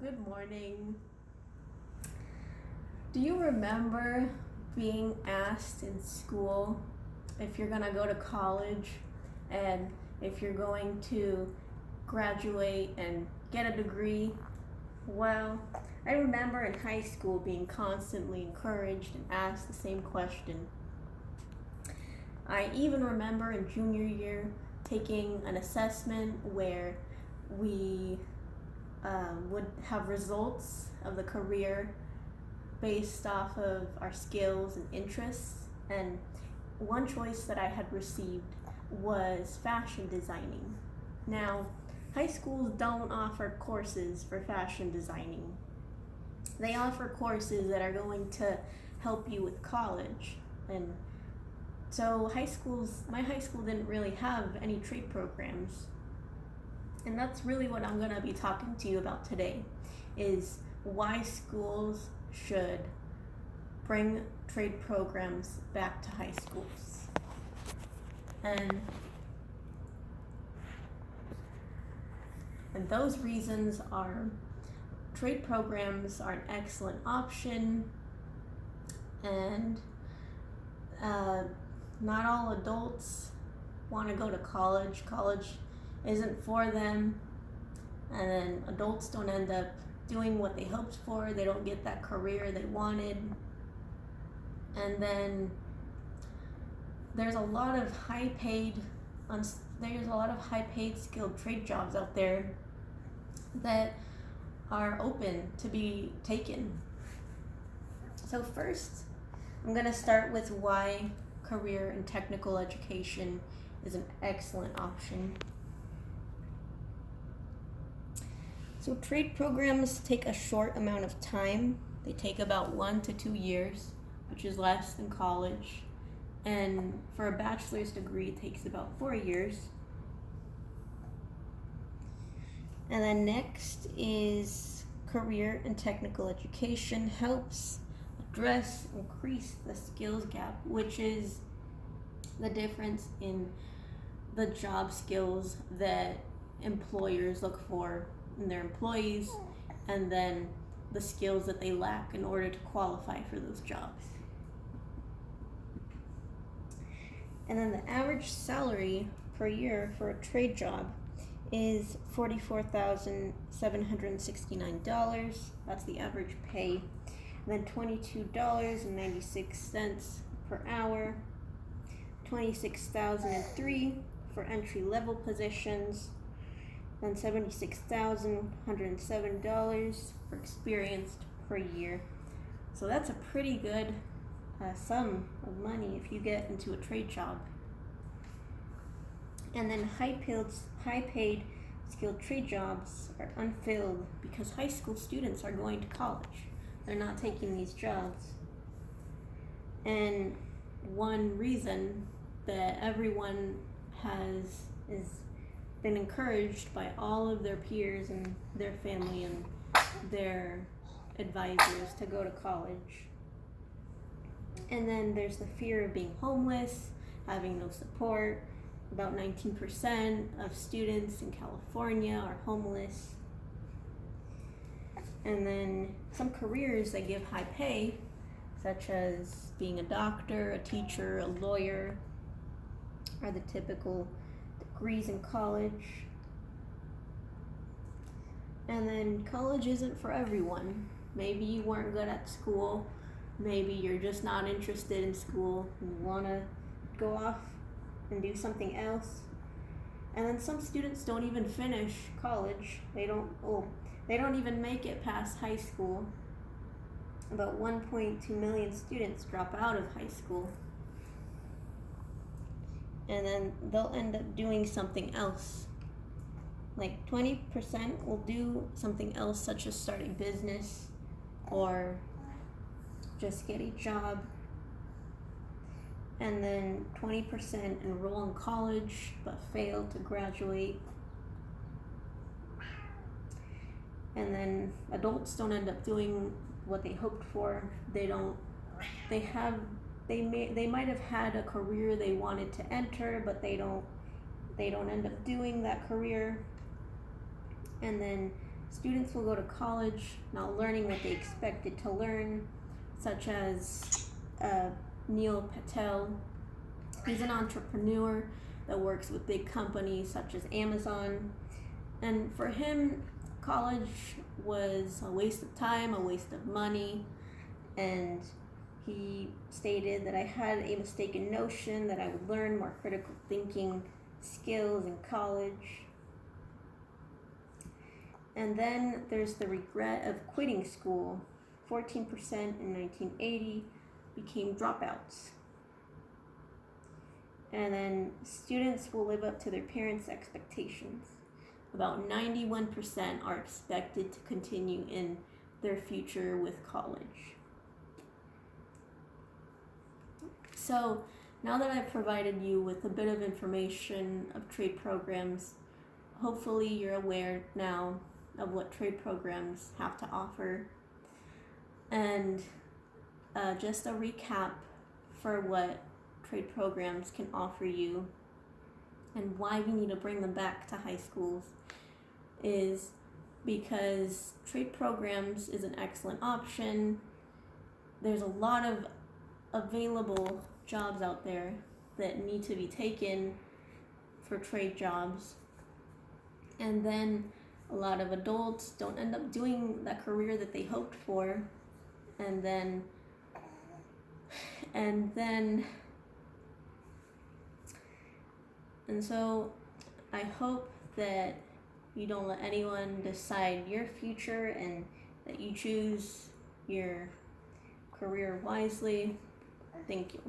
Good morning. Do you remember being asked in school if you're gonna go to college and if you're going to graduate and get a degree? Well, I remember in high school being constantly encouraged and asked the same question. I even remember in junior year taking an assessment where we would have results of the career based off of our skills and interests. And one choice that I had received was fashion designing. Now, high schools don't offer courses for fashion designing. They offer courses that are going to help you with college. And so my high school didn't really have any trade programs. And that's really what I'm going to be talking to you about today, is why schools should bring trade programs back to high schools. And those reasons are: trade programs are an excellent option, and not all adults want to go to college. College isn't for them, and then adults don't end up doing what they hoped for. They don't get that career they wanted. And then there's a lot of high paid skilled trade jobs out there that are open to be taken. So first, I'm going to start with why career and technical education is an excellent option. So trade programs take a short amount of time. They take about 1 to 2 years, which is less than college. And for a bachelor's degree, it takes about 4 years. And then next is career and technical education helps increase the skills gap, which is the difference in the job skills that employers look for in their employees, and then the skills that they lack in order to qualify for those jobs. And then the average salary per year for a trade job is $44,769. That's the average pay. And then $22.96 per hour, $26,003 for entry-level positions, and $76,107 for experienced per year. So that's a pretty good sum of money if you get into a trade job. And then high-paid skilled trade jobs are unfilled because high school students are going to college. They're not taking these jobs. And one reason that everyone is been encouraged by all of their peers and their family and their advisors to go to college. And then there's the fear of being homeless, having no support. About 19% of students in California are homeless. And then some careers that give high pay, such as being a doctor, a teacher, a lawyer, are the typical degrees in college. And then college isn't for everyone. Maybe you weren't good at school. Maybe you're just not interested in school and you want to go off and do something else. And then some students don't even finish college. They don't even make it past high school. About 1.2 million students drop out of high school. And then they'll end up doing something else. Like 20% will do something else, such as start a business or just get a job. And then 20% enroll in college but fail to graduate. And then adults don't end up doing what they hoped for. They might have had a career they wanted to enter, but they don't end up doing that career. And then Students will go to college not learning what they expected to learn, such as Neil Patel. He's an entrepreneur that works with big companies such as Amazon. And for him, college was a waste of time, a waste of money. And he stated that I had a mistaken notion that I would learn more critical thinking skills in college. And then there's the regret of quitting school. 14% in 1980 became dropouts. And then students will live up to their parents' expectations. About 91% are expected to continue in their future with college. So now that I've provided you with a bit of information of trade programs, hopefully you're aware now of what trade programs have to offer. And just a recap for what trade programs can offer you and why we need to bring them back to high schools is because trade programs is an excellent option. There's a lot of available jobs out there that need to be taken for trade jobs, and then a lot of adults don't end up doing that career that they hoped for, and so I hope that you don't let anyone decide your future and that you choose your career wisely. Thank you.